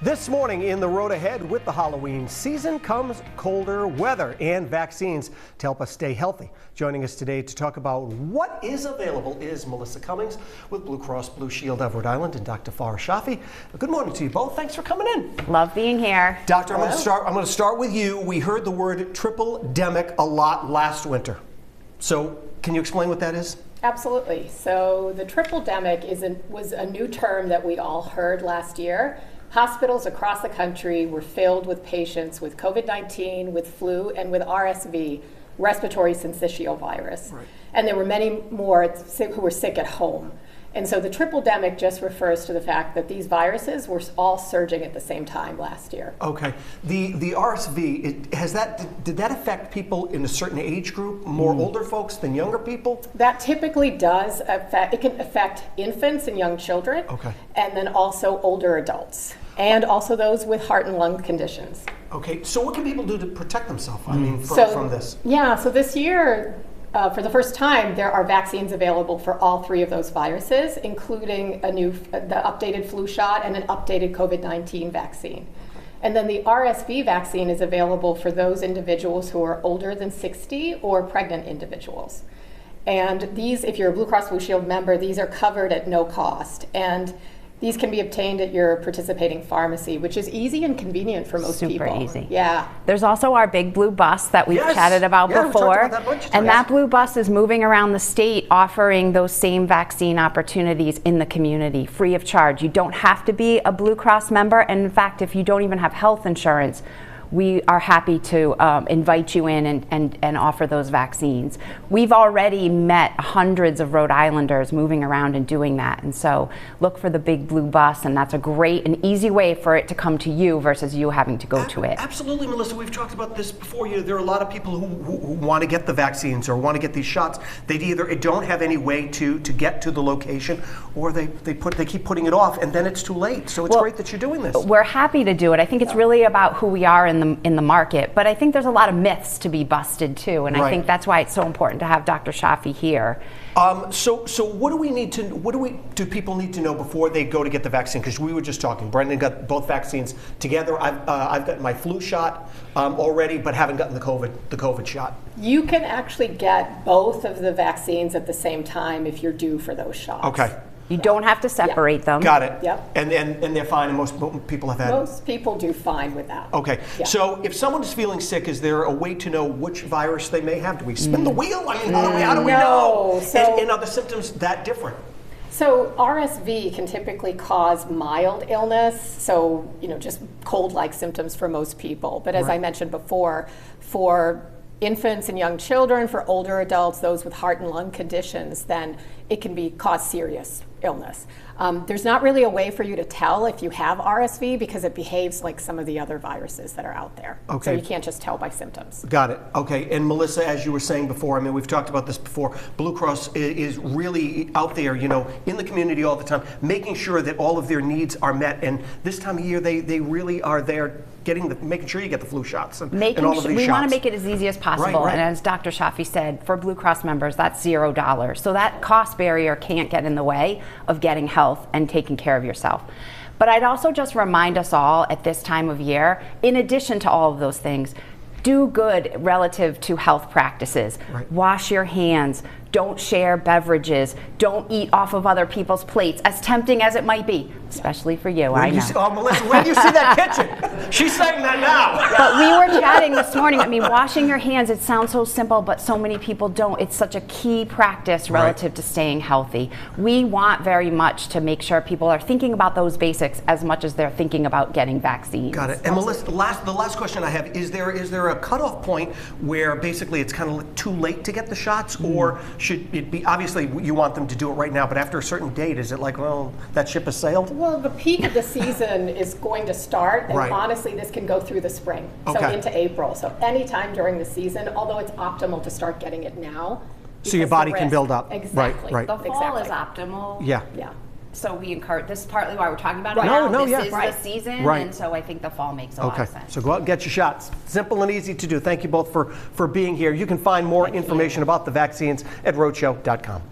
This morning in the road ahead with the Halloween season comes colder weather and vaccines to help us stay healthy. Joining us today to talk about what is available is Melissa Cummings with Blue Cross Blue Shield of Rhode Island and Dr. Farah Shafi. Good morning to you both. Thanks for coming in. Love being here. Doctor, I'm going to start with you. We heard the word triple-demic a lot last winter. So can you explain what that is? Absolutely. So the triple-demic was a new term that we all heard last year. Hospitals across the country were filled with patients with COVID-19, with flu, and with RSV, respiratory syncytial virus. Right. And there were many more who were sick at home. And so the triple-demic just refers to the fact that these viruses were all surging at the same time last year. Okay. The RSV, did that affect people in a certain age group, more older folks than younger people? That typically does affect, it can affect infants and young children, okay, and then also older adults, and also those with heart and lung conditions. Okay, so what can people do to protect themselves, from this? Yeah, so this year, for the first time, there are vaccines available for all three of those viruses, including the updated flu shot and an updated COVID-19 vaccine. And then the RSV vaccine is available for those individuals who are older than 60 or pregnant individuals. And these, if you're a Blue Cross Blue Shield member, these are covered at no cost. And these can be obtained at your participating pharmacy, which is easy and convenient for most people. Super easy. Yeah. There's also our big blue bus that we've chatted about before. We talked about that that blue bus is moving around the state offering those same vaccine opportunities in the community, free of charge. You don't have to be a Blue Cross member. And in fact, if you don't even have health insurance, we are happy to invite you in and offer those vaccines. We've already met hundreds of Rhode Islanders moving around and doing that. And so look for the big blue bus, and that's a great and easy way for it to come to you versus you having to go to it. Absolutely, Melissa. We've talked about this before. There are a lot of people who want to get the vaccines or want to get these shots. They either don't have any way to get to the location, or they keep putting it off, and then it's too late. So it's great that you're doing this. We're happy to do it. I think it's really about who we are in the market, but I think there's a lot of myths to be busted too, and I think that's why it's so important to have Dr. Shafi here. So what do people need to know before they go to get the vaccine? Because we were just talking, Brendan got both vaccines together. I've gotten my flu shot already, but haven't gotten the COVID shot. You can actually get both of the vaccines at the same time if you're due for those shots. Okay. You don't have to separate them. Got it. Yep. And they're fine, and most people have had. Most people do fine with that. Okay. Yeah. So if someone is feeling sick, is there a way to know which virus they may have? Do we spin the wheel? I mean, how do we know? And are the symptoms that different? So RSV can typically cause mild illness, so just cold-like symptoms for most people. But as I mentioned before, for infants and young children, for older adults, those with heart and lung conditions, then it can cause serious illness. There's not really a way for you to tell if you have RSV because it behaves like some of the other viruses that are out there. Okay. So you can't just tell by symptoms. Got it. Okay. And Melissa, as you were saying before, I mean, we've talked about this before, Blue Cross is really out there, in the community all the time, making sure that all of their needs are met. And this time of year, they really are there making sure you get the flu shots and all of these shots. We want to make it as easy as possible. Right. And as Dr. Shafi said, for Blue Cross members, that's $0. So that cost barrier can't get in the way of getting health and taking care of yourself. But I'd also just remind us all at this time of year, in addition to all of those things, do good relative to health practices. Right. Wash your hands. Don't share beverages. Don't eat off of other people's plates, as tempting as it might be, especially for you. I know. Melissa, where do you see that kitchen? She's saying that now. But we were chatting this morning. I mean, washing your hands, it sounds so simple, but so many people don't. It's such a key practice relative to staying healthy. We want very much to make sure people are thinking about those basics as much as they're thinking about getting vaccines. Got it. And Melissa, the last question I have, is there a cutoff point where basically it's kind of too late to get the shots, or should it be, obviously you want them to do it right now, but after a certain date, is it like, well, that ship has sailed? Well, the peak of the season is going to start, and honestly, this can go through the spring, so into April. So anytime during the season, although it's optimal to start getting it now. So your body can build up. Exactly. Right. The fall is optimal. Yeah. So we encourage, this is partly why we're talking about it now. This is the season, and so I think the fall makes a lot of sense. So go out and get your shots. Simple and easy to do. Thank you both for being here. You can find more information about the vaccines at roadshow.com.